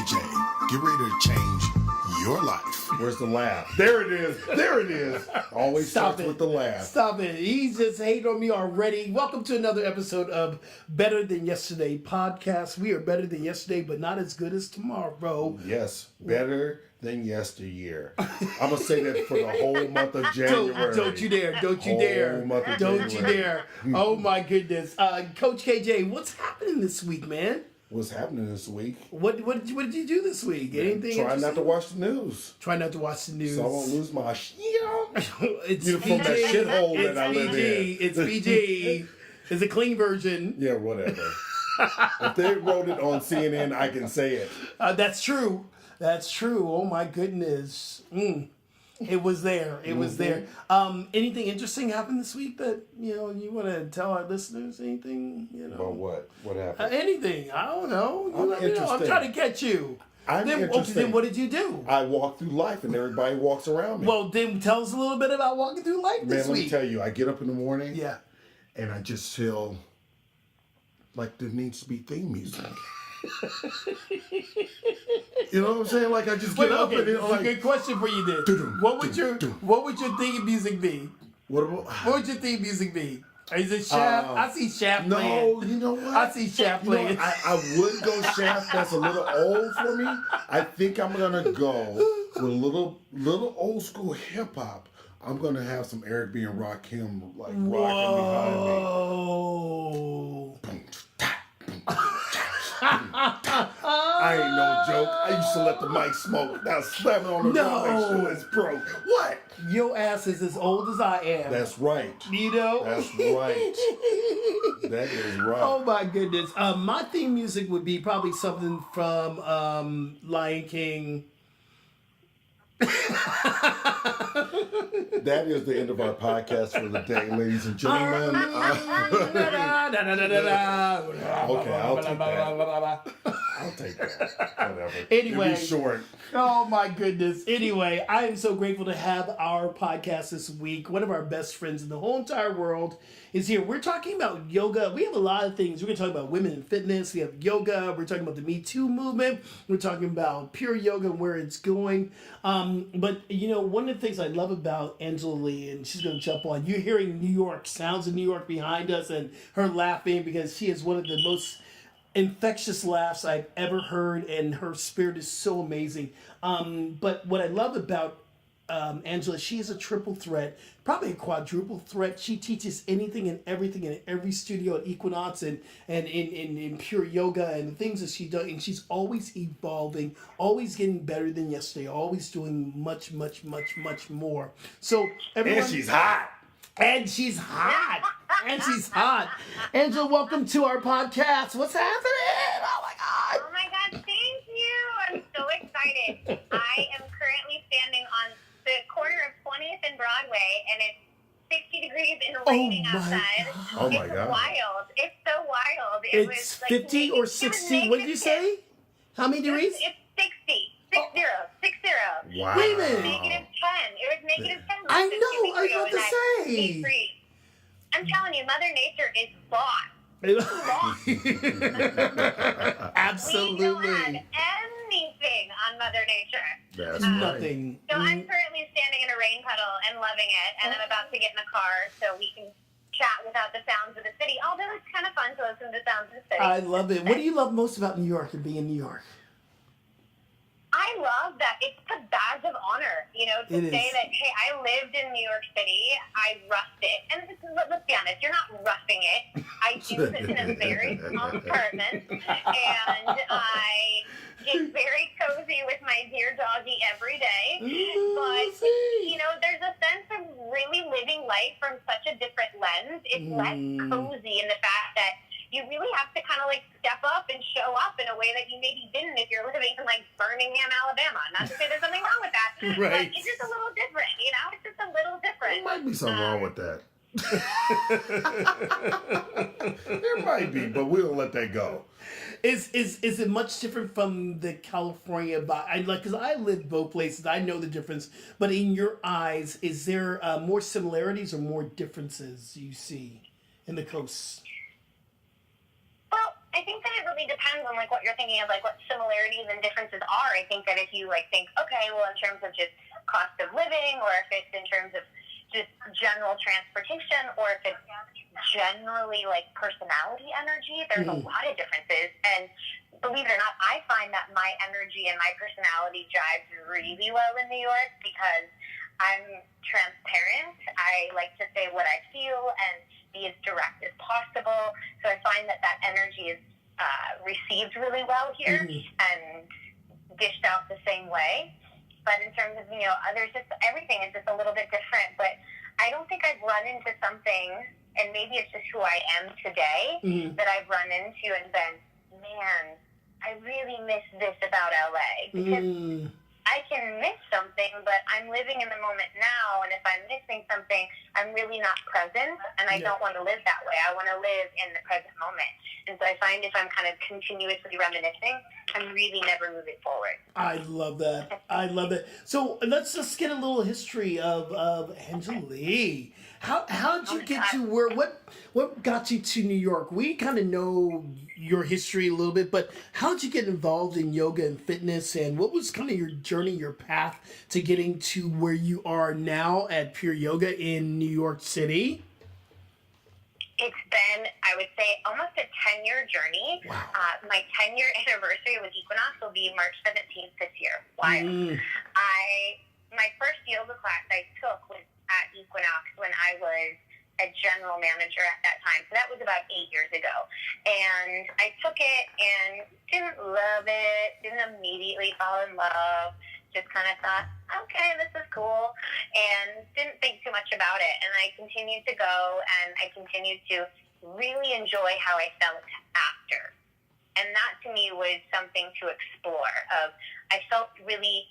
KJ, get ready to change your life. Where's the laugh? There it is. There it is. Always Stop starts it. with the laugh. Stop it. He's just hating on me already. Welcome to another episode of Better Than Yesterday podcast. We are better than yesterday, but not as good as tomorrow. Yes, better than yesteryear. I'm going to say that for the whole month of January. Don't you dare. Don't you Whole dare. month of Don't you January. dare. Oh my goodness. Coach KJ, what's happening this week, man? What's happening this week? What did you do this week? Anything Try not interesting? to watch the news. Try not to watch the news. So I won't lose my It's You from that PG. shithole that It's I live PG. in. It's PG. It's a clean version. Yeah, whatever. If they wrote it on CNN, I can say it. That's true. That's true. Oh my goodness. It was there. It was there. Anything interesting happened this week that you want to tell our listeners? Anything? About what? What happened? Anything? I don't know. You I'm let me know. I'm interested. trying to catch you. I'm Then interested. what did you do? I walk through life and everybody walks around me. Well, then tell us a little bit about walking through life Man, this let me week. tell you, I get up in the morning Yeah. and I just feel like there needs to be theme music. You know what I'm saying? Like I just get up and this it, is a like, good question for you then. Doo-doo, What would doo-doo. your theme music be? what about? What would your theme music be? Is it Shaft? I see Shaft No, playing. you know what? I see Shaft You know, playing. I would go Shaft. That's a little old for me. I think I'm gonna go with a little old school hip hop. I'm gonna have some Eric B and Rakim like rocking Whoa. behind me. I ain't no joke. I used to let the mic smoke. Now slam it on the ground, make sure it's broke. What? Your ass is as old as I am. That's right. You know? That's right. That is right. Oh my goodness. My theme music would be probably something from Lion King. That is the end of our podcast for the day, ladies and gentlemen. Okay, I'll take that. I'll take that. Whatever. Anyway. It'll be short. Oh my goodness. Anyway, I am so grateful to have our podcast this week. One of our best friends in the whole entire world is here. We're talking about yoga. We have a lot of things. We're going to talk about women in fitness. We have yoga. We're talking about the Me Too movement. We're talking about pure yoga and where it's going. But, one of the things I love about Angela Lee, and she's going to jump on, you're hearing New York, sounds of New York behind us, and her laughing because she is one of the most infectious laughs I've ever heard, and her spirit is so amazing. But what I love about Angela, she is a triple threat, probably a quadruple threat. She teaches anything and everything in every studio at Equinox and in pure yoga and the things that she does. And she's always evolving, always getting better than yesterday, always doing much, much, much, much more. So everyone, And she's hot. And she's hot. And she's hot. Angela, welcome to our podcast. What's happening? Oh my God. Oh my God, thank you. I'm so excited. I am currently standing on the corner of 20th and Broadway, and it's 60 degrees and raining my outside. God. Oh my It's God. wild. It's so wild. It It's was like 50 or it was 60. What did you say? How many degrees? It's 60. 60. 60. Wow. Wait a minute. Negative 10. It was negative 10. I just a few know, weeks I was ago, about to and say. 83. I'm telling you, Mother Nature is boss. Absolutely. We don't have anything on Mother Nature. That's right. Nothing. So I'm currently standing in a rain puddle and loving it, and I'm about to get in the car so we can chat without the sounds of the city, although it's kind of fun to listen to the sounds of the city. I love it. What do you love most about New York and being in New York? I love that it's a badge of honor, to It say is. that, hey, I lived in New York City, I roughed it. And let's be honest, you're not roughing it. I do this in a very small apartment, and I get very cozy with my dear doggy every day. But, there's a sense of really living life from such a different lens. It's less cozy in the fact that you really have to kind of step up and show up in a way that you maybe didn't if you're living in Birmingham, Alabama. Not to say there's something wrong with that, Right. but it's just a little different, It's just a little different. There might be something wrong with that. There might be, but we'll let that go. Is it much different from the California vibe? Because I lived both places, I know the difference. But in your eyes, is there more similarities or more differences you see in the coast? Well, I think that it really depends on like what you're thinking of, like what similarities and differences are. I think that if you like think, okay, well, in terms of just cost of living, or if it's in terms of just general transportation, or if it's generally like personality energy, there's a lot of differences. And believe it or not, I find that my energy and my personality jives really well in New York because I'm transparent. I like to say what I feel and be as direct as possible. So I find that that energy is received really well here and dished out the same way. But in terms of, others, just everything is just a little bit different. But I don't think I've run into something, and maybe it's just who I am today, that I've run into and been, man, I really miss this about LA. Because I can miss something, but I'm living in the moment now, and if I'm missing something, I'm really not present, and I don't want to live that way. I want to live in the present moment. And so I find if I'm kind of continuously reminiscing, I'm really never moving forward. I love that. I love that. So let's just get a little history of Angelique. How did you get to where? What got you to New York? We kind of know your history a little bit, but how did you get involved in yoga and fitness, and what was kind of your journey, your path to getting to where you are now at Pure Yoga in New York City? It's been, I would say, almost a 10-year journey. Wow. My 10-year anniversary with Equinox will be March 17th this year. My first yoga class I took was at Equinox when I was a general manager at that time. So that was about 8 years ago. And I took it and didn't love it, didn't immediately fall in love, just kind of thought, okay, this is cool, and didn't think too much about it. And I continued to go, and I continued to really enjoy how I felt after. And that to me was something to explore. I felt really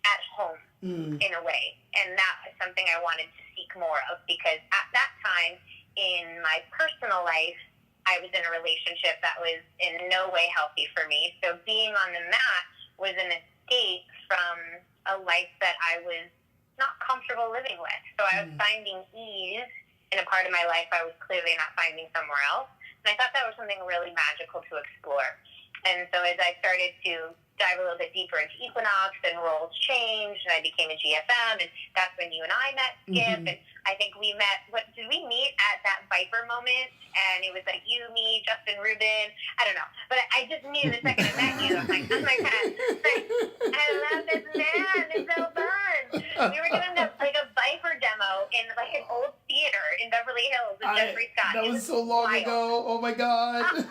at home in a way, and that was something I wanted to seek more of, because at that time in my personal life, I was in a relationship that was in no way healthy for me. So being on the mat was an escape from a life that I was not comfortable living with. So I was finding ease in a part of my life I was clearly not finding somewhere else. And I thought that was something really magical to explore. And so as I started to dive a little bit deeper into Equinox, and roles changed, and I became a GFM, and that's when you and I met, Skip, and I think we met, did we meet at that Viper moment? And it was like you, me, Justin Rubin, I don't know. But I just knew the second I met you, I was like, oh my God, I love this man, it's so fun. We were doing a Viper demo in like an old theater in Beverly Hills with Jeffrey Scott. That was so long ago. Oh my God.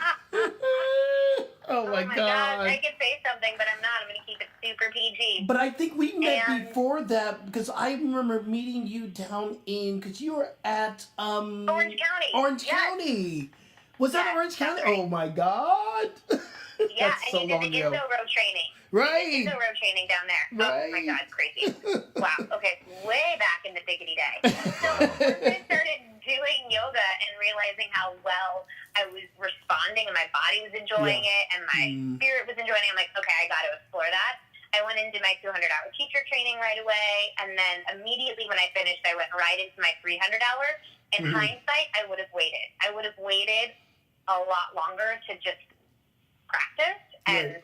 Oh my God. I could say something, but I'm not. I'm going to keep it super PG. But I think we met before that, because I remember meeting you down because you were at Orange County. Orange County. Was that Orange County? Right. Oh my God. Yeah, That's and so you did long the ago. Indo Road training. Right. Indo Road training down there. Right. Oh my God, crazy. Wow. Okay, way back in the diggity day. So once I started doing yoga and realizing how well I was responding, and my body was enjoying it, and my spirit was enjoying it, I'm like, okay, I got to explore that. I went into my 200-hour teacher training right away, and then immediately when I finished, I went right into my 300-hour. In hindsight, I would have waited. I would have waited a lot longer to just practice and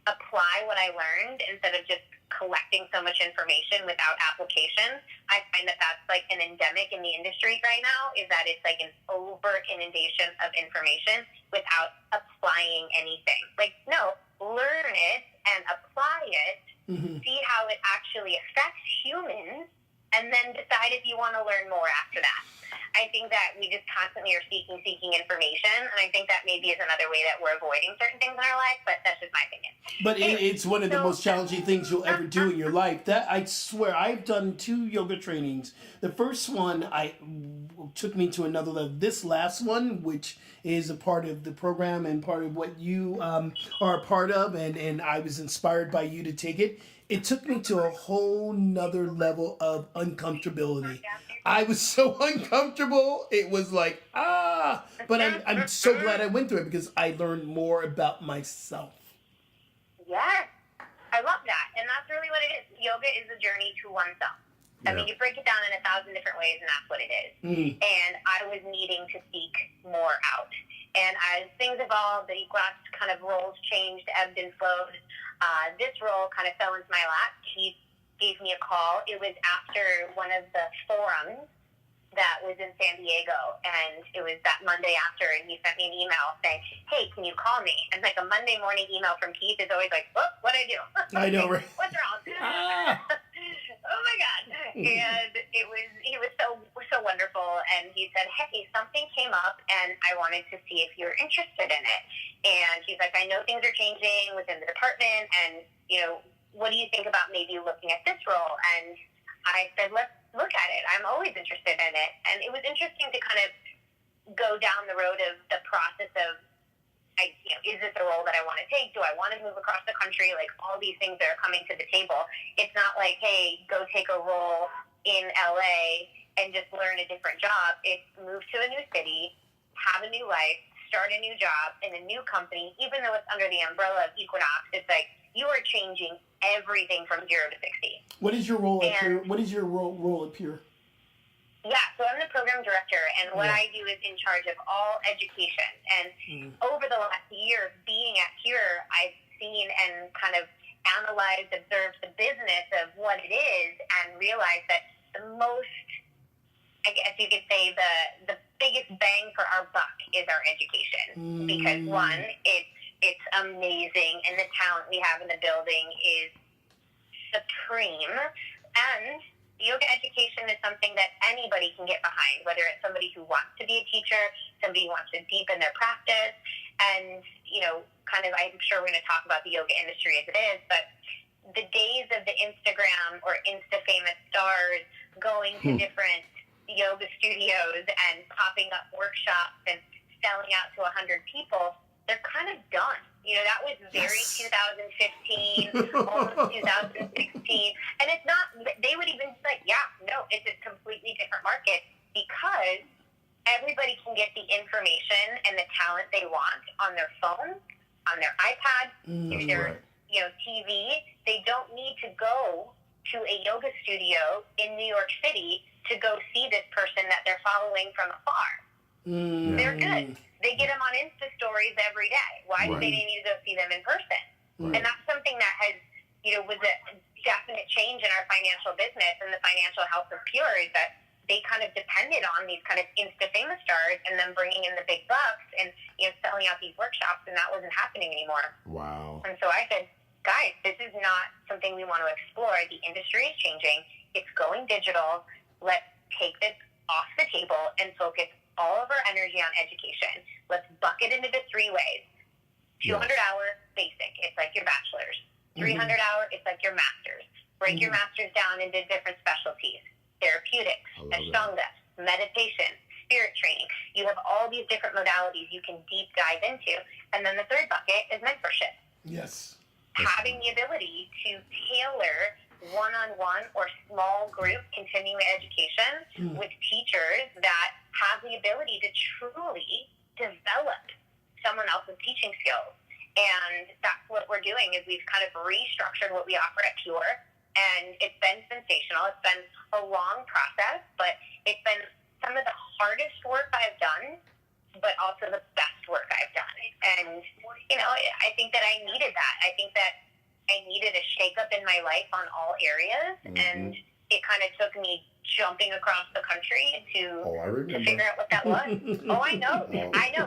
apply what I learned instead of just collecting so much information without application. I find that that's like an endemic in the industry right now, is that it's like an over inundation of information without applying anything. Like, no, learn it and apply it, see how it actually affects humans, and then decide if you want to learn more after that. I think that we just constantly are seeking information, and I think that maybe is another way that we're avoiding certain things in our life, but that's just my opinion. But it's one of the most challenging things you'll ever do in your life. That, I swear, I've done 2 yoga trainings. The first one took me to another level. This last one, which is a part of the program and part of what you are a part of, and I was inspired by you to take it, it took me to a whole nother level of uncomfortability. I was so uncomfortable. It was like, but I'm so glad I went through it, because I learned more about myself. Yes, I love that. And that's really what it is. Yoga is a journey to oneself. I mean, you break it down in 1,000 different ways, and that's what it is. And I was needing to seek more out. And as things evolved, the Equinox kind of roles changed, ebbed and flowed. This role kind of fell into my lap. He gave me a call. It was after one of the forums that was in San Diego, and it was that Monday after, and he sent me an email saying, hey, can you call me? And like a Monday morning email from Keith is always like, what'd I do? I know, right? What's wrong? Oh my God. And he was so wonderful, and he said, hey, something came up, and I wanted to see if you're interested in it. And he's like, I know things are changing within the department, and, what do you think about maybe looking at this role? And I said, let's look at it. I'm always interested in it. And it was interesting to kind of go down the road of the process of, is this a role that I want to take? Do I want to move across the country? Like all these things that are coming to the table. It's not like, hey, go take a role in LA and just learn a different job. It's move to a new city, have a new life, start a new job in a new company, even though it's under the umbrella of Equinox. It's like you are changing everything from 0 to 60. What is your role at Pure? What is your role at Pure? Yeah, so I'm the program director, and what I do is in charge of all education. And over the last year being at Pure, I've seen and kind of analyzed, observed the business of what it is, and realized that the most, I guess you could say, the biggest bang for our buck is our education. Because one, it's amazing, and the talent we have in the building is supreme. And yoga education is something that anybody can get behind, whether it's somebody who wants to be a teacher, somebody who wants to deepen their practice. And, I'm sure we're going to talk about the yoga industry as it is, but the days of the Instagram or Insta-famous stars going to different yoga studios and popping up workshops and selling out to 100 people, they're kind of done. That was very 2015, almost 2016. And it's not, they would even say, it's a completely different market because everybody can get the information and the talent they want on their phone, on their iPad, through their TV. They don't need to go to a yoga studio in New York City to go see this person that they're following from afar. They're good. They get them on Insta stories every day. Why do they need to go see them in person? And that's something that has, was a definite change in our financial business and the financial health of Pure, is that they kind of depended on these kind of Insta-famous stars and them bringing in the big bucks and, selling out these workshops, and that wasn't happening anymore. Wow. And so I said, guys, this is not something we want to explore. The industry is changing. It's going digital. Let's take this off the table and focus all of our energy on education. Let's bucket into the 3 ways. 200-hour basic, it's like your bachelor's. 300-hour, it's like your master's. Break your master's down into different specialties. Therapeutics, Ashtanga, meditation, spirit training. You have all these different modalities you can deep dive into. And then the third bucket is mentorship. Yes. Having the ability to tailor one-on-one or small group continuing education with teachers that have the ability to truly develop someone else's teaching skills. And that's what we're doing, is we've kind of restructured what we offer at Pure, and it's been sensational. It's been a long process, but it's been some of the hardest work I've done, but also the best work I've done. And, I think that I needed that. I think that I needed a shakeup in my life on all areas, and it kind of took me jumping across the country to figure out what that was. I know,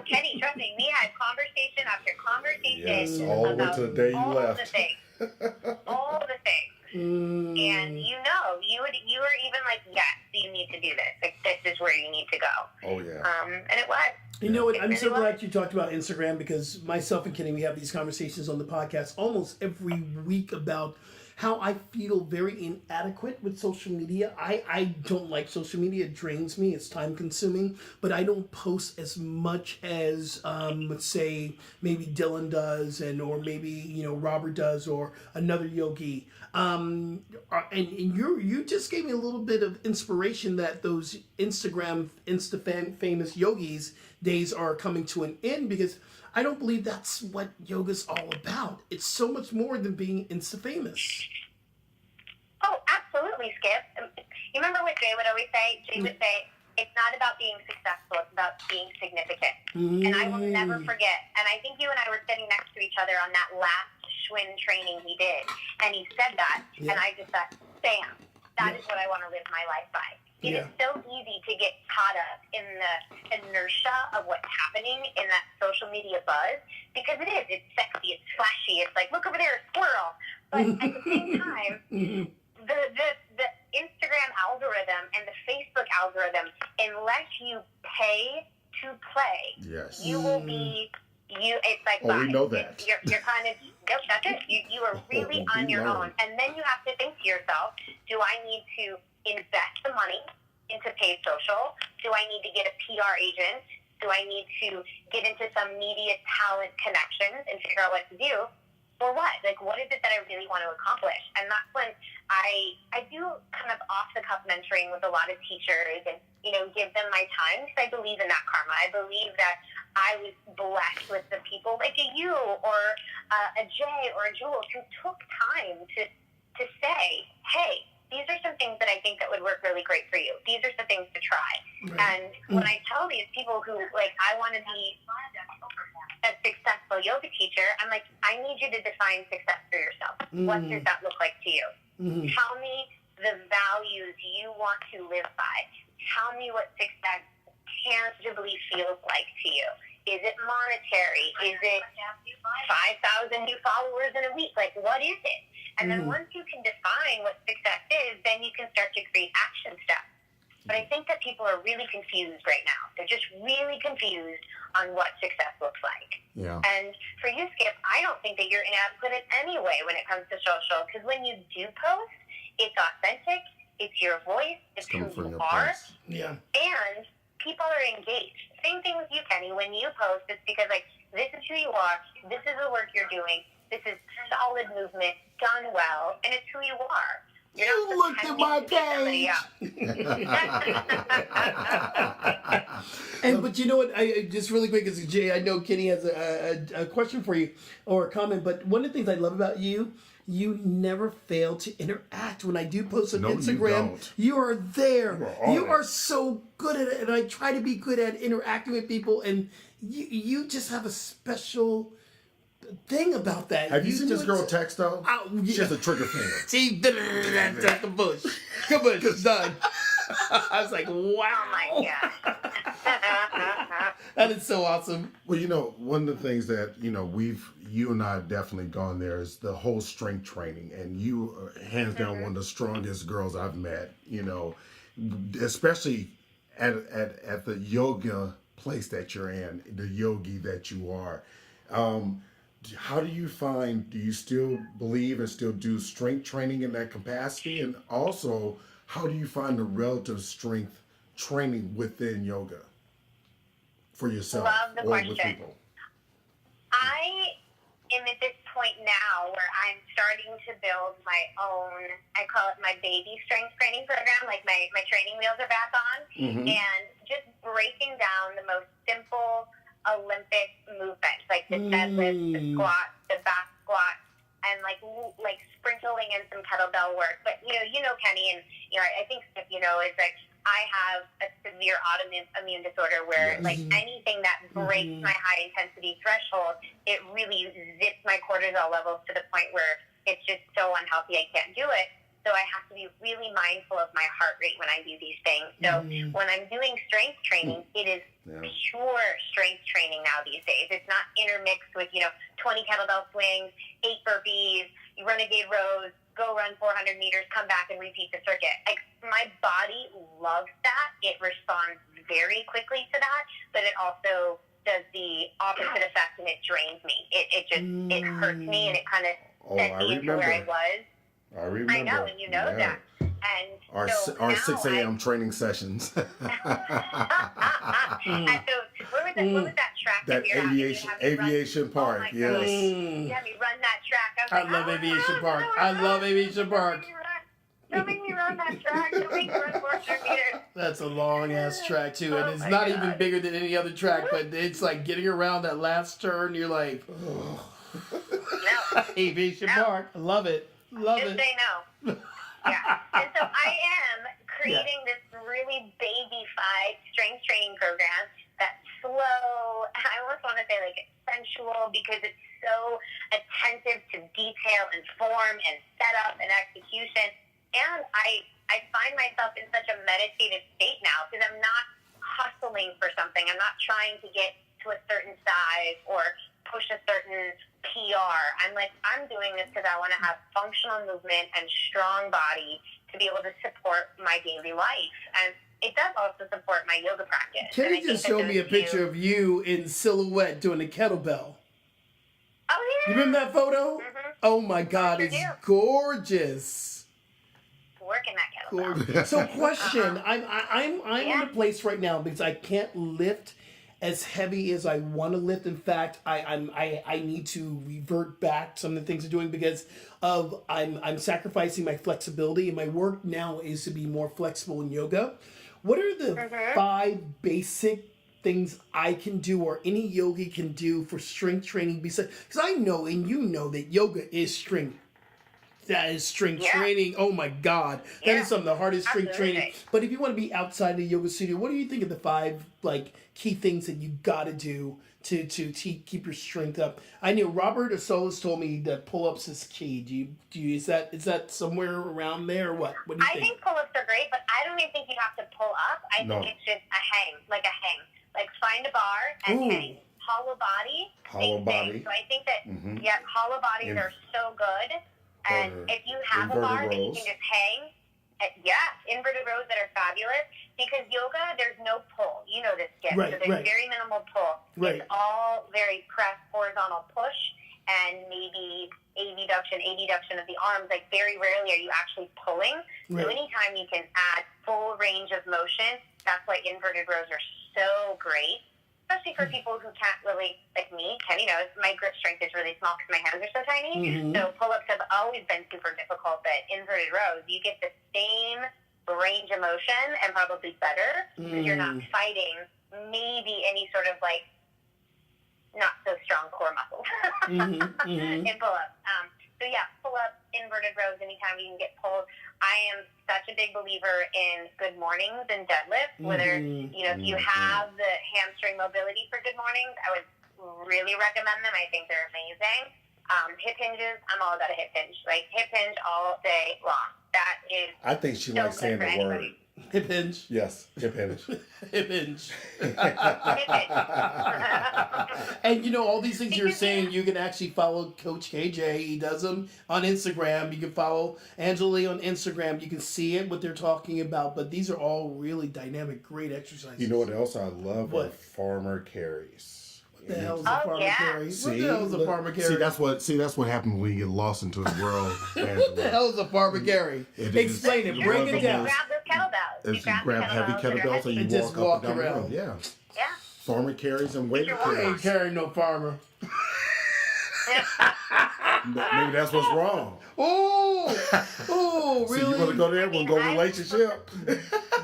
Kenny, trust me, we had conversation after conversation. Yes, all the way to the day you left. All the things. And you were even like, yes, you need to do this. Like, this is where you need to go. Oh, yeah. And it was. You know what? I'm so glad you talked about Instagram, because myself and Kenny, we have these conversations on the podcast almost every week about how I feel very inadequate with social media. I don't like social media. It drains me. It's time consuming. But I don't post as much as, let's say, maybe Dylan does, or maybe, Robert does, or another yogi. And you just gave me a little bit of inspiration that those famous yogis days are coming to an end, because I don't believe that's what yoga's all about. It's so much more than being Insta-famous. Oh, absolutely, Skip. You remember what Jay would always say? Jay would say, It's not about being successful. It's about being significant. And I will never forget. And I think you and I were sitting next to each other on that last Schwinn training he did. And he said that. And I just thought, bam, that is what I want to live my life by. It is so easy to get caught up in the inertia of what's happening in that social media buzz, because it is. It's sexy. It's flashy. It's like, look over there, a squirrel. But at the same time, the Instagram algorithm and the Facebook algorithm, unless you pay to play, you will be, it's like, we know that. You're kind of, nope, that's it. You are really on your own. And then you have to think to yourself, do I need to invest the money into paid social? Do I need to get a PR agent? Do I need to get into some media talent connections and figure out what to do? Or what? Like, what is it that I really want to accomplish? And that's when I do kind of off-the-cuff mentoring with a lot of teachers and, give them my time, because I believe in that karma. I believe that I was blessed with the people like a you or a Jay or a Jules who took time to say, hey, these are some things that I think that would work really great for you. These are some things to try. And when I tell these people who, like, I want to be a successful yoga teacher, I'm like, I need you to define success for yourself. What does that look like to you? Tell me the values you want to live by. Tell me what success tangibly feels like to you. Is it monetary? Is it 5,000 new followers in a week? Like, what is it? And then once you can define what success is, then you can start to create action steps. But I think that people are really confused right now. They're just really confused on what success looks like. Yeah. And for you, Skip, I don't think that you're inadequate in any way when it comes to social, because when you do post, it's authentic, it's your voice, it's who you are, and people are engaged. Same thing with you, Kenny. When you post, it's because, like, this is who you are, this is the work you're doing, this is solid movement, done well, and it's who you are. You looked at my page. But you know what? I just really quick, as Jay, I know Kenny has a question for you or a comment. But one of the things I love about you, you never fail to interact. When I do post on Instagram, you are there. You are so good at it, and I try to be good at interacting with people. And you just have a special thing about that. Have you seen this girl text though? She has a trigger finger. She did the bush. Kabush, it's done. I was like, wow. Oh my God. That is so awesome. Well, one of the things that, you and I have definitely gone there is the whole strength training. And you are hands down one of the strongest girls I've met, especially at the yoga place that you're in, the yogi that you are. How do you do you still believe and still do strength training in that capacity? And also, how do you find the relative strength training within yoga for yourself? Love the or question. With people? I am at this point now where I'm starting to build my own, I call it my baby strength training program, like my training wheels are back on, and just breaking down the most simple Olympic movements, like the deadlift, the squat, the back squat, and like sprinkling in some kettlebell work. But you know, Kenny, and I think Skip, is that I have a severe autoimmune disorder where like anything that breaks my high intensity threshold, it really zips my cortisol levels to the point where it's just so unhealthy I can't do it. So I have to be really mindful of my heart rate when I do these things. So when I'm doing strength training, it is pure strength training now these days. It's not intermixed with, 20 kettlebell swings, 8 burpees, renegade rows, go run 400 meters, come back and repeat the circuit. Like, my body loves that. It responds very quickly to that, but it also does the opposite effect and it drains me. It hurts me and it kind of sent me into where I was. I remember. I know, and you know that. And our 6 a.m. training sessions. And so, what was that track that aviation park? Oh, yes. You had me run that track. I love aviation park. I love aviation park. Don't make me run that track. Don't make me run 400 meters. That's a long ass track too, and it's not even bigger than any other track. But it's like getting around that last turn. You're like, No. aviation park. I love it. Love Just it. say no. Yeah. And so I am creating this really baby-fied strength training program that's slow. I almost want to say like it's sensual because it's so attentive to detail and form and setup and execution. And I find myself in such a meditative state now because I'm not hustling for something. I'm not trying to get to a certain size or push a certain PR. I'm doing this because I want to have functional movement and strong body to be able to support my daily life. And it does also support my yoga practice. Kenny just showed me a picture of you in silhouette doing a kettlebell. Oh, yeah. You remember that photo? Mm-hmm. Oh, my God. It's gorgeous. Working that kettlebell. So, question. I'm Yeah. in a place right now because I can't lift as heavy as I want to lift. In fact, I need to revert back some of the things I'm doing because of I'm sacrificing my flexibility, and my work now is to be more flexible in yoga. What are the 5 basic things I can do or any yogi can do for strength training? Because I know and you know that yoga is strength. That is strength training. Oh my God. That is some of the hardest strength training. But if you want to be outside the yoga studio, what do you think of the 5 key things that you gotta do to keep your strength up? I know Robert Asolis told me that pull-ups is key. Do you is that somewhere around there or what? What do you think? I think pull-ups are great, but I don't even think you have to pull up. I think it's just a hang. Like find a bar and hang. Hollow body. Hollow body. So I think that hollow bodies are so good. And if you have a bar that you can just hang, inverted rows that are fabulous. Because yoga, there's no pull. You know this, Skip. Right, so there's very minimal pull. Right. It's all very press, horizontal push, and maybe abduction of the arms. Like very rarely are you actually pulling. Right. So anytime you can add full range of motion, that's why inverted rows are so great. Especially for people who can't really, like me, Kenny knows, my grip strength is really small because my hands are so tiny. So pull-ups have always been super difficult, but inverted rows, you get the same range of motion and probably better because you're not fighting maybe any sort of not so strong core muscles in pull-ups. So pull-ups, inverted rows, anytime you can get pulled. I am such a big believer in good mornings and deadlifts. Whether, if you have the hamstring mobility for good mornings, I would really recommend them. I think they're amazing. Hip hinges, I'm all about a hip hinge. Hip hinge all day long. That is I think she so likes saying good for the word. anybody. Hip hinge. Yes, hip hinge. Hip hinge. Hip hinge. And all these things you're saying, you can actually follow Coach KJ. He does them on Instagram. You can follow Angela on Instagram. You can see it, what they're talking about. But these are all really dynamic, great exercises. You know what else I love? What? Are farmer carries. What the hell is a farmer carry? What the hell is a farmer carry? See, that's what happens when you get lost into the world. What the hell is a farmer carry? Explain it. Break it down. You grab those kettlebells. If you grab heavy kettlebells and you just walk up and down around. the road. Yeah. Yeah. Farmer carries and weighted I ain't carries. carrying no farmer. Maybe that's what's wrong. Oh, really? So you want to go there? We'll go relationship.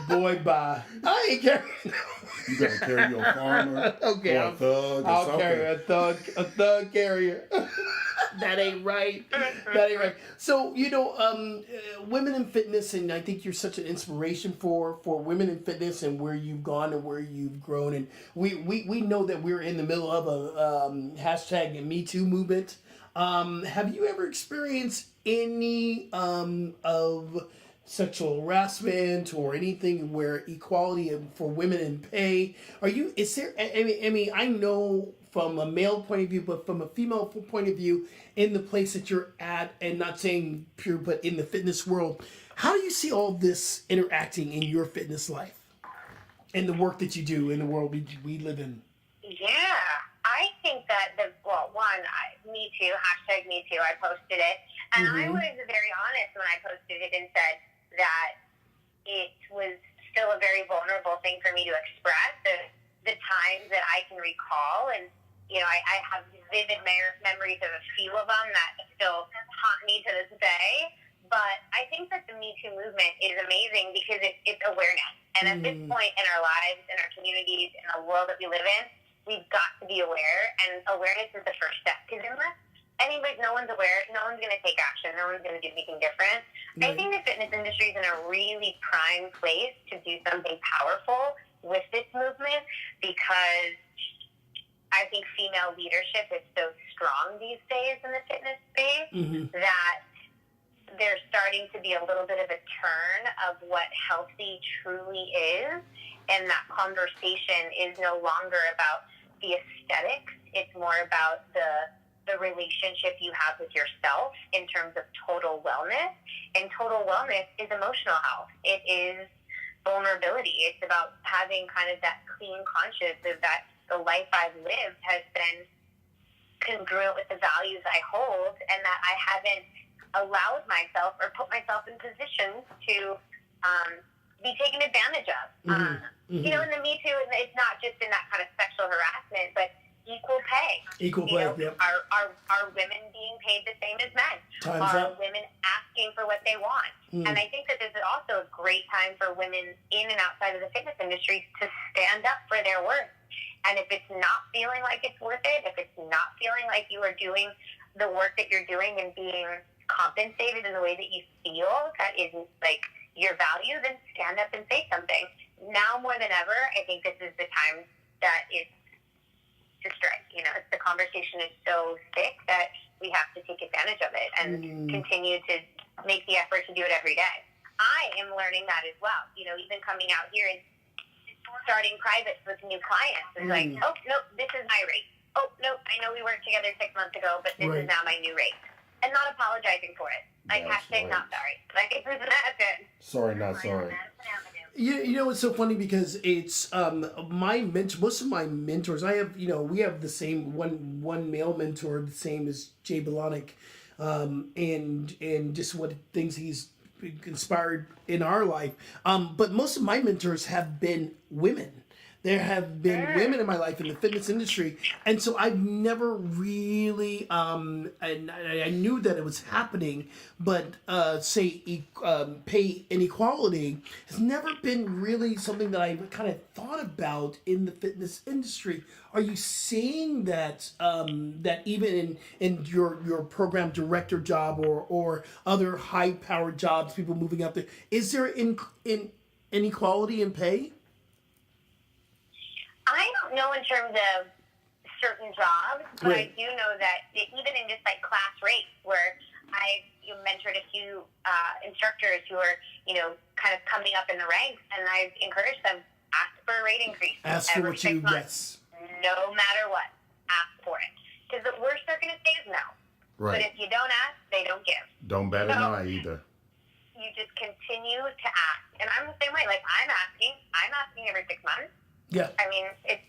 Boy, bye. I ain't carrying. You gotta carry your farmer Okay, or a thug or I'll something. carry a thug carrier. That ain't right. That ain't right. So, women in fitness, and I think you're such an inspiration for women in fitness and where you've gone and where you've grown. And we know that we're in the middle of a hashtag Me Too movement. Have you ever experienced any of sexual harassment or anything where equality for women in pay? Is there, I know from a male point of view, but from a female point of view, in the place that you're at, and not saying pure, but in the fitness world, how do you see all this interacting in your fitness life and the work that you do in the world we live in? Yeah, I think that Me Too, hashtag Me Too, I posted it. And I was very honest when I posted it and said that it was still a very vulnerable thing for me to express. The times that I can recall, and I have vivid memories of a few of them that still haunt me to this day. But I think that the Me Too movement is amazing because it's awareness. And at this point in our lives, in our communities, in the world that we live in, we've got to be aware. And awareness is the first step. Because unless no one's aware, no one's going to take action, no one's going to do anything different. I think the fitness industry is in a really prime place to do something powerful with this movement, because I think female leadership is so strong these days in the fitness space that there's starting to be a little bit of a turn of what healthy truly is, and that conversation is no longer about the aesthetics. It's more about the relationship you have with yourself in terms of total wellness. And total wellness is emotional health. It is vulnerability. It's about having kind of that clean conscience of that the life I've lived has been congruent with the values I hold, and that I haven't allowed myself or put myself in positions to be taken advantage of. You know, in the Me Too, it's not just in that kind of sexual harassment, but equal pay. Equal pay, yep. Are women being paid the same as men? Time's Are up. women asking for what they want? And I think that this is also a great time for women in and outside of the fitness industry to stand up for their worth. And if it's not feeling like it's worth it, if it's not feeling like you are doing the work that you're doing and being compensated in the way that you feel that isn't like your value, then stand up and say something. Now more than ever, I think this is the time that it's to strike. You know, the conversation is so thick that we have to take advantage of it and continue to make the effort to do it every day. I am learning that as well. You know, even coming out here and starting privates with new clients. It's like, oh, nope, this is my rate. Oh, nope, I know we worked together 6 months ago, but this is now my new rate. And not apologizing for it. Like, hashtag not sorry. Like, it's not good. Sorry, not sorry. You know, it's so funny because it's most of my mentors, I have, you know, we have the same one male mentor, the same as Jay Belanik, and just what things he's inspired in our life. But most of my mentors have been women. There have been women in my life in the fitness industry, and so I've never really, and I knew that it was happening, but pay inequality has never been really something that I kind of thought about in the fitness industry. Are you seeing that that even in your program director job or other high powered jobs, people moving up there, is there inequality in pay? I don't know in terms of certain jobs, but I do know that even in just like class rates, where I mentored a few instructors who are, you know, kind of coming up in the ranks, and I've encouraged them, ask for a rate increase every 6 months. No matter what, ask for it. Because the worst they're going to say is no. Right. But if you don't ask, they don't give. Don't bat an eye either. You just continue to ask. And I'm the same way. Like, I'm asking every 6 months. Yeah. I mean, it's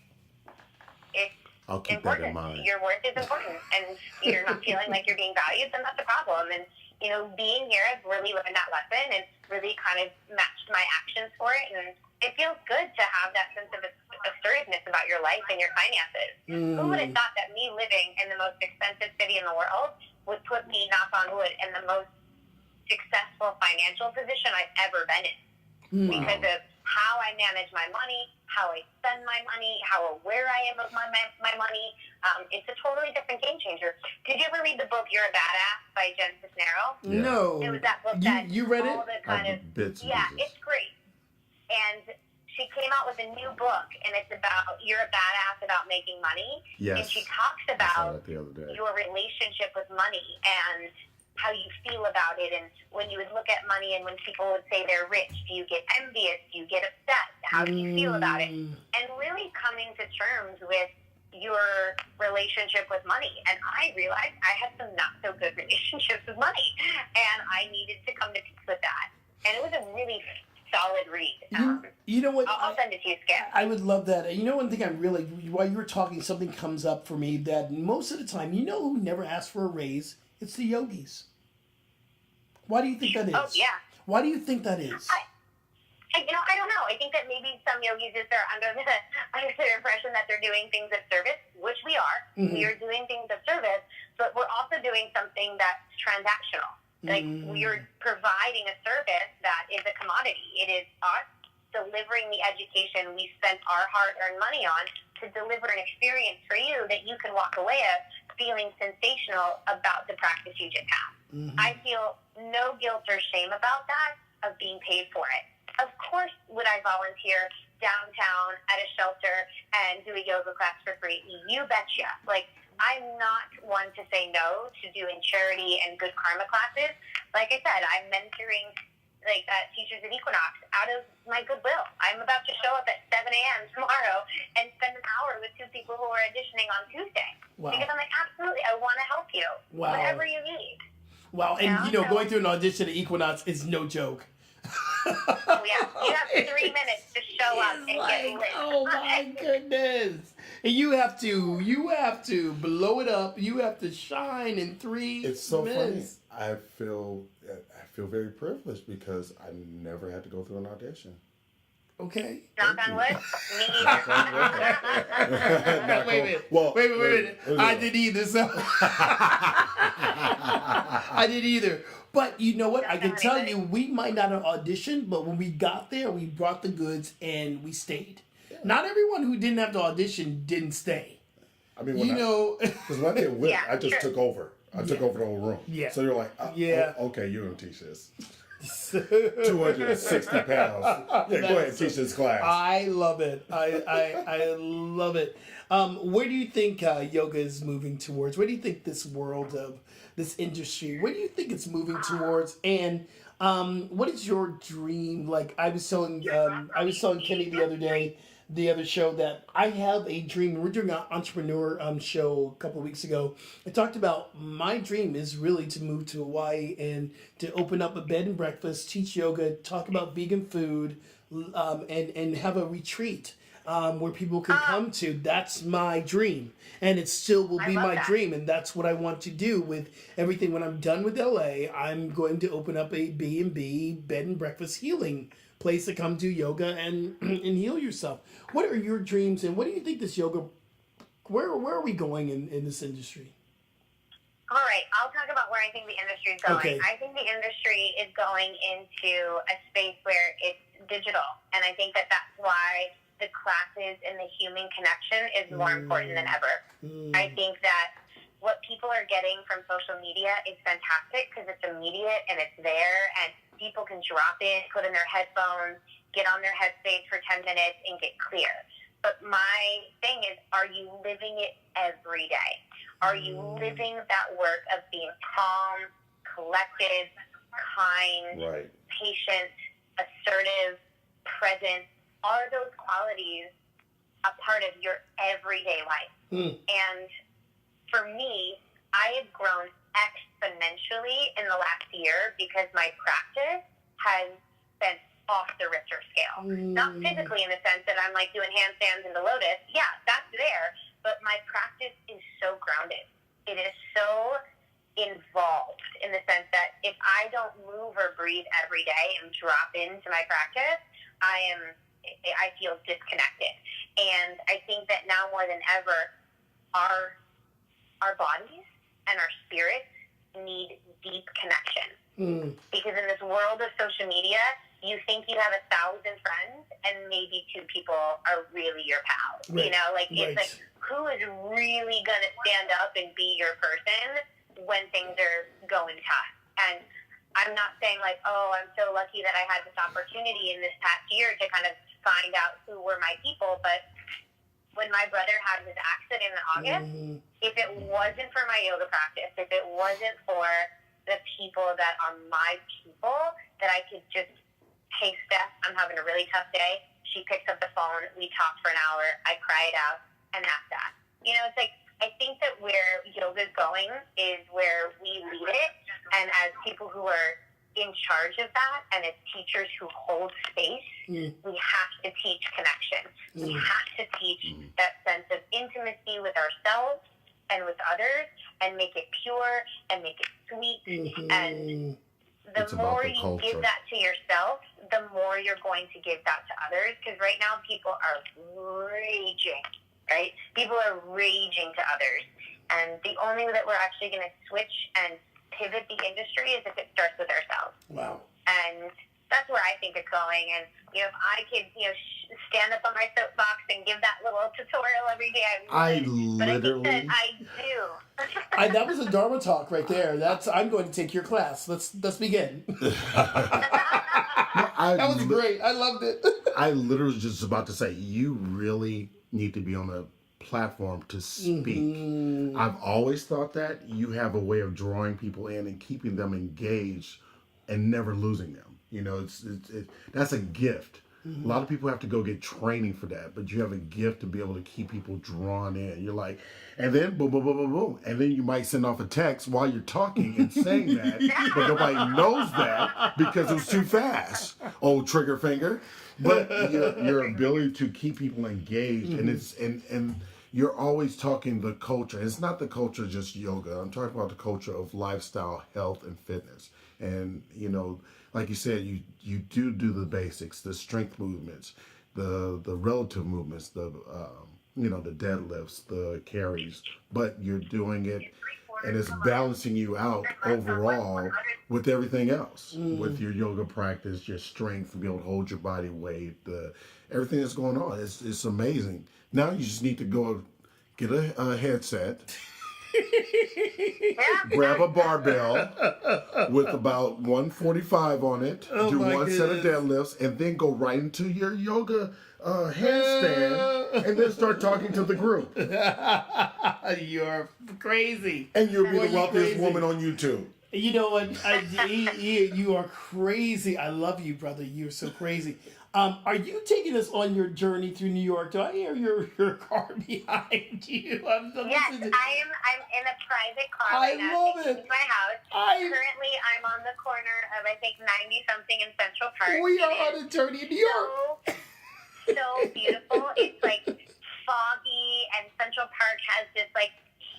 I'll keep important. that in mind. Your worth is important, and you're not feeling like you're being valued, then that's a problem. And, you know, being here, I've really learned that lesson and really kind of matched my actions for it. And it feels good to have that sense of assertiveness about your life and your finances. Who would have thought that me living in the most expensive city in the world would put me, knock on wood, in the most successful financial position I've ever been in? Because of how I manage my money, how I spend my money, how aware I am of my money. It's a totally different game changer. Did you ever read the book You're a Badass by Jen Cisneros? Yeah. No. It was that book that you read it? all the kind of Bits and yeah, pieces. it's great. And she came out with a new book, and it's about you're a badass about making money. Yes. And she talks I saw about that the other day. your relationship with money and how you feel about it. And when you would look at money and when people would say they're rich, do you get envious? Do you get upset? How do you feel about it? And really coming to terms with your relationship with money. And I realized I had some not so good relationships with money, and I needed to come to peace with that. And it was a really solid read. You know what? I'll send it to you, Skip. I would love that. You know, one thing while you were talking, something comes up for me that most of the time, you know who never asks for a raise? It's the yogis. Why do you think that is? Oh, yeah. Why do you think that is? I don't know. I think that maybe some yogis just are under the impression that they're doing things of service, which we are. We are doing things of service, but we're also doing something that's transactional. Like, we're providing a service that is a commodity. It is us delivering the education we spent our hard-earned money on to deliver an experience for you that you can walk away feeling sensational about the practice you just had. Mm-hmm. I feel no guilt or shame about that, of being paid for it. Of course, would I volunteer downtown at a shelter and do a yoga class for free? You betcha. Like, I'm not one to say no to doing charity and good karma classes. Like I said, I'm mentoring teachers at 𝐂𝐇𝐀𝐍𝐍𝐄𝐋 out of my goodwill. I'm about to show up at 7 a.m. tomorrow and spend an hour with 2 people who are auditioning on Tuesday. Wow. Because I'm like, absolutely, I want to help you. Wow. Whatever you need. Wow, and going through an audition at 𝐂𝐶 is no joke. Oh yeah, you have 3 minutes to show up and get lit. Oh my goodness! And you have to blow it up. You have to shine in 3 It's so minutes. funny. I feel very privileged because I never had to go through an audition. Okay. Knock on wood. Me either. Wait a minute. Well, wait a minute. wait. I didn't either. So I didn't either. But you know what? I can tell you, we might not have auditioned, but when we got there, we brought the goods and we stayed. Yeah. Not everyone who didn't have to audition didn't stay. I mean, because when I did WIP, I just took over. I took over the whole room. Yeah. So you're like, okay, you're going to teach this. 260 pounds. Yeah, go ahead and teach this class. I love it. I love it. Where do you think yoga is moving towards? Where do you think this world of this industry, where do you think it's moving towards? And what is your dream? Like I was telling Kenny the other show, that I have a dream. We're doing an entrepreneur show a couple of weeks ago. I talked about my dream is really to move to Hawaii and to open up a bed and breakfast, teach yoga, talk about vegan food, and have a retreat where people can come to. That's my dream. And it still will be my dream. And that's what I want to do with everything. When I'm done with LA, I'm going to open up a B&B, bed and breakfast healing place to come do yoga and heal yourself. What are your dreams, and what do you think this yoga, where are we going in this industry? All right, I'll talk about where I think the industry is going. Okay. I think the industry is going into a space where it's digital, and I think that that's why the classes and the human connection is more important than ever. I think that what people are getting from social media is fantastic because it's immediate and it's there, and people can drop in, put in their headphones, get on their headspace for 10 minutes and get clear. But my thing is, are you living it every day? Are you living that work of being calm, collected, kind, patient, assertive, present? Are those qualities a part of your everyday life? And for me, I have grown exponentially in the last year because my practice has been off the Richter scale. Not physically in the sense that I'm like doing handstands in the lotus. Yeah, that's there. But my practice is so grounded. It is so involved in the sense that if I don't move or breathe every day and drop into my practice, I feel disconnected. And I think that now more than ever, our bodies and our spirits need deep connection. Because in this world of social media, you think you have 1,000 friends and maybe 2 people are really your pals. Right. You know, like it's like, who is really going to stand up and be your person when things are going tough? And I'm not saying like, oh, I'm so lucky that I had this opportunity in this past year to kind of find out who were my people. But when my brother had his accident in August, if it wasn't for my yoga practice, if it wasn't for the people that are my people, that I could just, hey, Steph, I'm having a really tough day. She picks up the phone. We talked for an hour. I cried out, and that's that. You know, it's like, I think that where yoga is going is where we lead it, and as people who are in charge of that, and as teachers who hold space, we have to teach connection. We have to teach that sense of intimacy with ourselves and with others, and make it pure, and make it sweet, and the more you give that to yourself, the more you're going to give that to others. Because right now people are raging, right? People are raging to others. And the only way that we're actually going to switch and pivot the industry is if it starts with ourselves. Wow. And that's where I think it's going. And, if I could, stand up on my soapbox and give that little tutorial every day, I would. But I think that I do. That was a Dharma talk right there. I'm going to take your class. Let's begin. That was great. I loved it. I literally was just about to say, you really need to be on a platform to speak. I've always thought that you have a way of drawing people in and keeping them engaged and never losing them. It's that's a gift. A lot of people have to go get training for that, but you have a gift to be able to keep people drawn in. You're like, and then boom, boom, boom, boom, boom. And then you might send off a text while you're talking and saying that, but nobody knows that because it was too fast. Oh, trigger finger. But your ability to keep people engaged, and and you're always talking the culture. It's not the culture of just yoga. I'm talking about the culture of lifestyle, health, and fitness. And, like you said, you do the basics, the strength movements, the relative movements, the deadlifts, the carries, but you're doing it and it's balancing you out overall with everything else, with your yoga practice, your strength, to be able to hold your body weight, everything that's going on. It's amazing. Now you just need to go get a headset. Grab a barbell with about 145 on it, do one set of deadlifts, and then go right into your yoga handstand, and then start talking to the group. You're crazy. And you'll be the wealthiest woman on YouTube. You know what? You are crazy. I love you, brother. You're so crazy. Are you taking us on your journey through New York? Do I hear your car behind you? Yes, I am. I'm in a private car right now. I love it. My house. Currently, I'm on the corner of, I think, 90-something in Central Park. We are on a journey in New York. So beautiful. It's like foggy, and Central Park has this like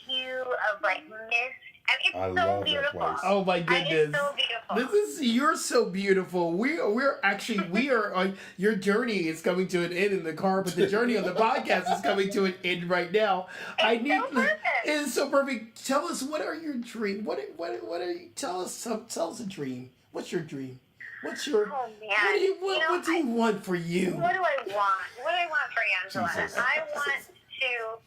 hue of like mist. It's so beautiful. Oh my goodness! It's so beautiful. You're so beautiful. We are on your journey is coming to an end in the car, but the journey on the podcast is coming to an end right now. It's so perfect. Tell us, what are your dreams? What are you? Tell us a dream. What's your dream? What's your? Oh man! What do you want for you? What do I want? What do I want for Angela? Jesus. I want to.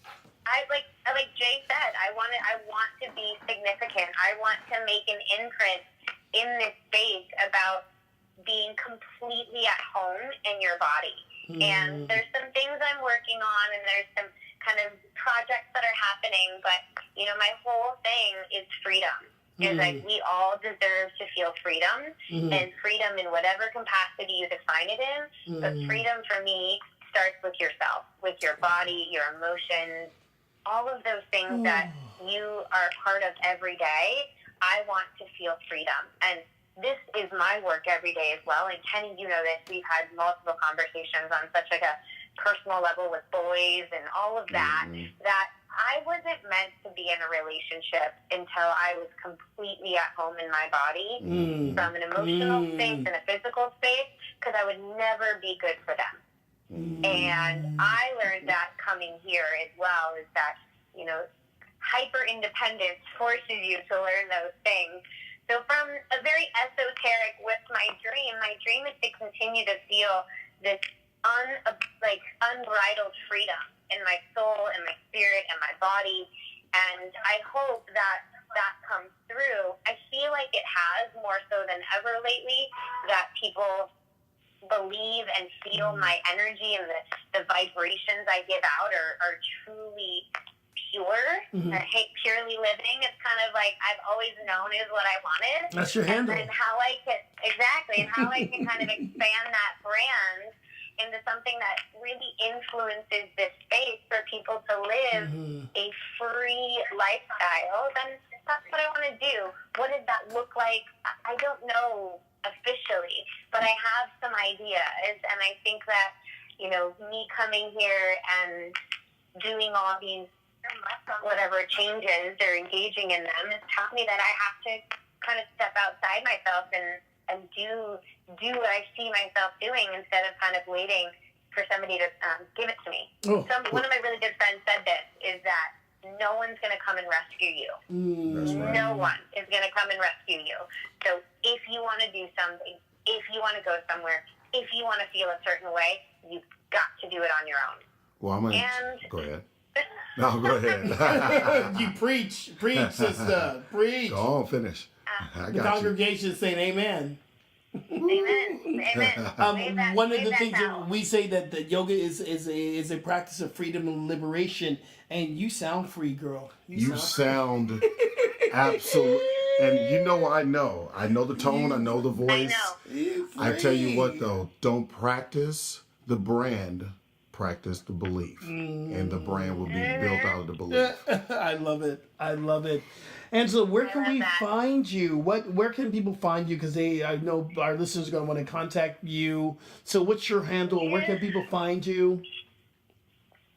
Like Jay said, I want to be significant. I want to make an imprint in this space about being completely at home in your body. And there's some things I'm working on, and there's some kind of projects that are happening. But my whole thing is freedom. Is like we all deserve to feel freedom, and freedom in whatever capacity you define it in. But freedom for me starts with yourself, with your body, your emotions. All of those things that you are a part of every day, I want to feel freedom. And this is my work every day as well. And Kenny, you know this. We've had multiple conversations on such like a personal level with boys and all of that, that I wasn't meant to be in a relationship until I was completely at home in my body, from an emotional space and a physical space, because I would never be good for them. And I learned that coming here as well, is that, hyper independence forces you to learn those things. So from a very esoteric with my dream is to continue to feel this unbridled freedom in my soul and my spirit and my body. And I hope that comes through. I feel like it has more so than ever lately, that people believe and feel my energy, and the vibrations I give out are truly pure. I hate purely living. It's kind of like I've always known is what I wanted. That's your handle. And how I can kind of expand that brand into something that really influences this space for people to live a free lifestyle, then that's what I want to do. What does that look like? I don't know officially, but I have some ideas, and I think that, me coming here and doing all these whatever changes or engaging in them has taught me that I have to kind of step outside myself and do what I see myself doing, instead of kind of waiting for somebody to give it to me. One of my really good friends said this, is that no one's going to come and rescue you. That's right. No one is going to come and rescue you. So if you want to do something, if you want to go somewhere, if you want to feel a certain way, you've got to do it on your own. Well, I'm going And- to go ahead. No, go ahead. You preach, sister, preach. Go on, finish. I The got you. congregation is saying amen. Amen. Amen. One of the Save things that that now. we say that the yoga is a practice of freedom and liberation, and you sound free, girl. You sound absolute. And you know, I know the tone, I know the voice. I tell you what, though, don't practice the brand, practice the belief, and the brand will be built out of the belief. I love it. I love it. Angela, where can we find you? Where can people find you? Because I know our listeners are going to want to contact you. So what's your handle? Where can people find you?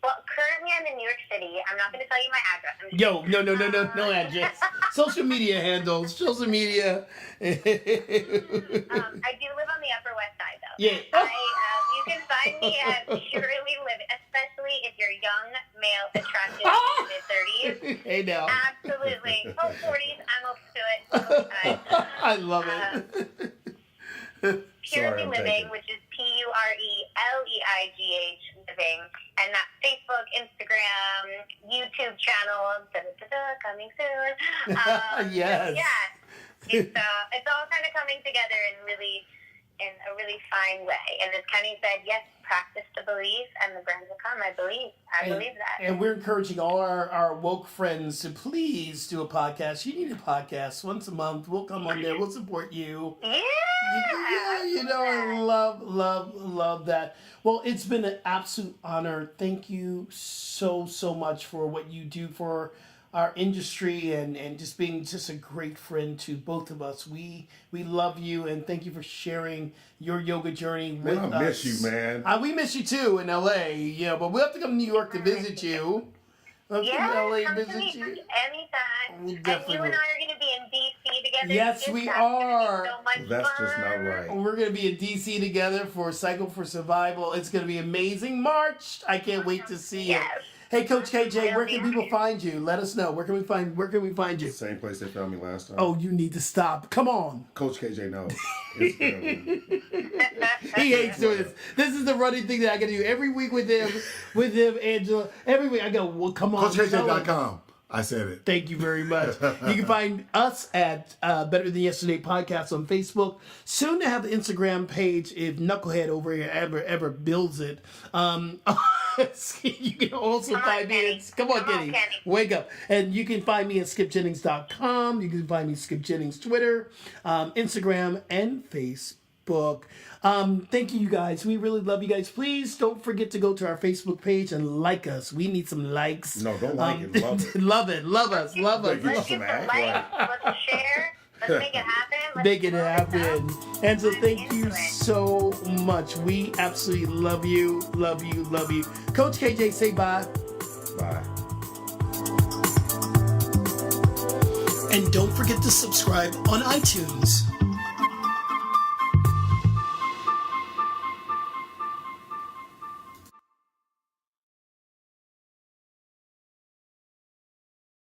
Well, currently I'm in New York City. I'm not going to tell you my address. I'm just Yo, kidding. no address. Social media handles, social media. I do live on the Upper West Side, though. Yeah. You can find me at Purely Living, especially if you're young, male, attractive, in your mid-30s. Hey now. Absolutely. Oh, 40s, I'm open to it. All the time. I love it. Purely I'm Living, taking- which is PURELEIGH Living, and that's Facebook, Instagram, YouTube channel, coming soon. Yes. Yeah, it's all kind of coming together in a really fine way. And as Kenny said, yes, practice to believe, and the brands will come. I believe that. And we're encouraging all our woke friends to please do a podcast. You need a podcast once a month. We'll come on there. We'll support you. Yeah. You know, I love that. Well, it's been an absolute honor. Thank you so much for what you do for our industry and just being just a great friend to both of us. We love you, and thank you for sharing your yoga journey with us. I miss you, man. We miss you too in LA, but we'll have to come to New York to visit you. We'll have to come to LA come visit to me you. anytime. We And definitely you and will. I are going to be in D.C. together. Yes, we That's gonna be are. so much That's fun. just not right. We're going to be in DC together for Cycle for Survival. It's going to be amazing. March. I can't wait to see Yes. it. Hey, Coach KJ, It'll where be can people nice. find you? Let us know. Where can we find you? Same place they found me last time. Oh, you need to stop. Come on. Coach KJ, no. Instagram. He hates doing this. This is the running thing that I got to do every week with him, Angela. Every week I go, well, come on. tell him. CoachKJ.com. I said it. Thank you very much. You can find us at Better Than Yesterday Podcast on Facebook. Soon to have the Instagram page if Knucklehead over here ever builds it. You can also Come on, find me Kenny. at Come on, Come on, Kenny. Kenny. Wake up. And you can find me at skipjennings.com. You can find me Skip Jennings Twitter, Instagram, and Facebook. Thank you guys. We really love you guys. Please don't forget to go to our Facebook page and like us. We need some likes. No, don't like it. Love it. Love it. Love us. Love us. Like, Let's Some get some act likes. Let's share. Let's make it happen. Let's Make it blow this happen. up. And so I'm thank you into it. so much. We absolutely love you. Love you. Love you. Coach KJ, say bye. Bye. And don't forget to subscribe on iTunes.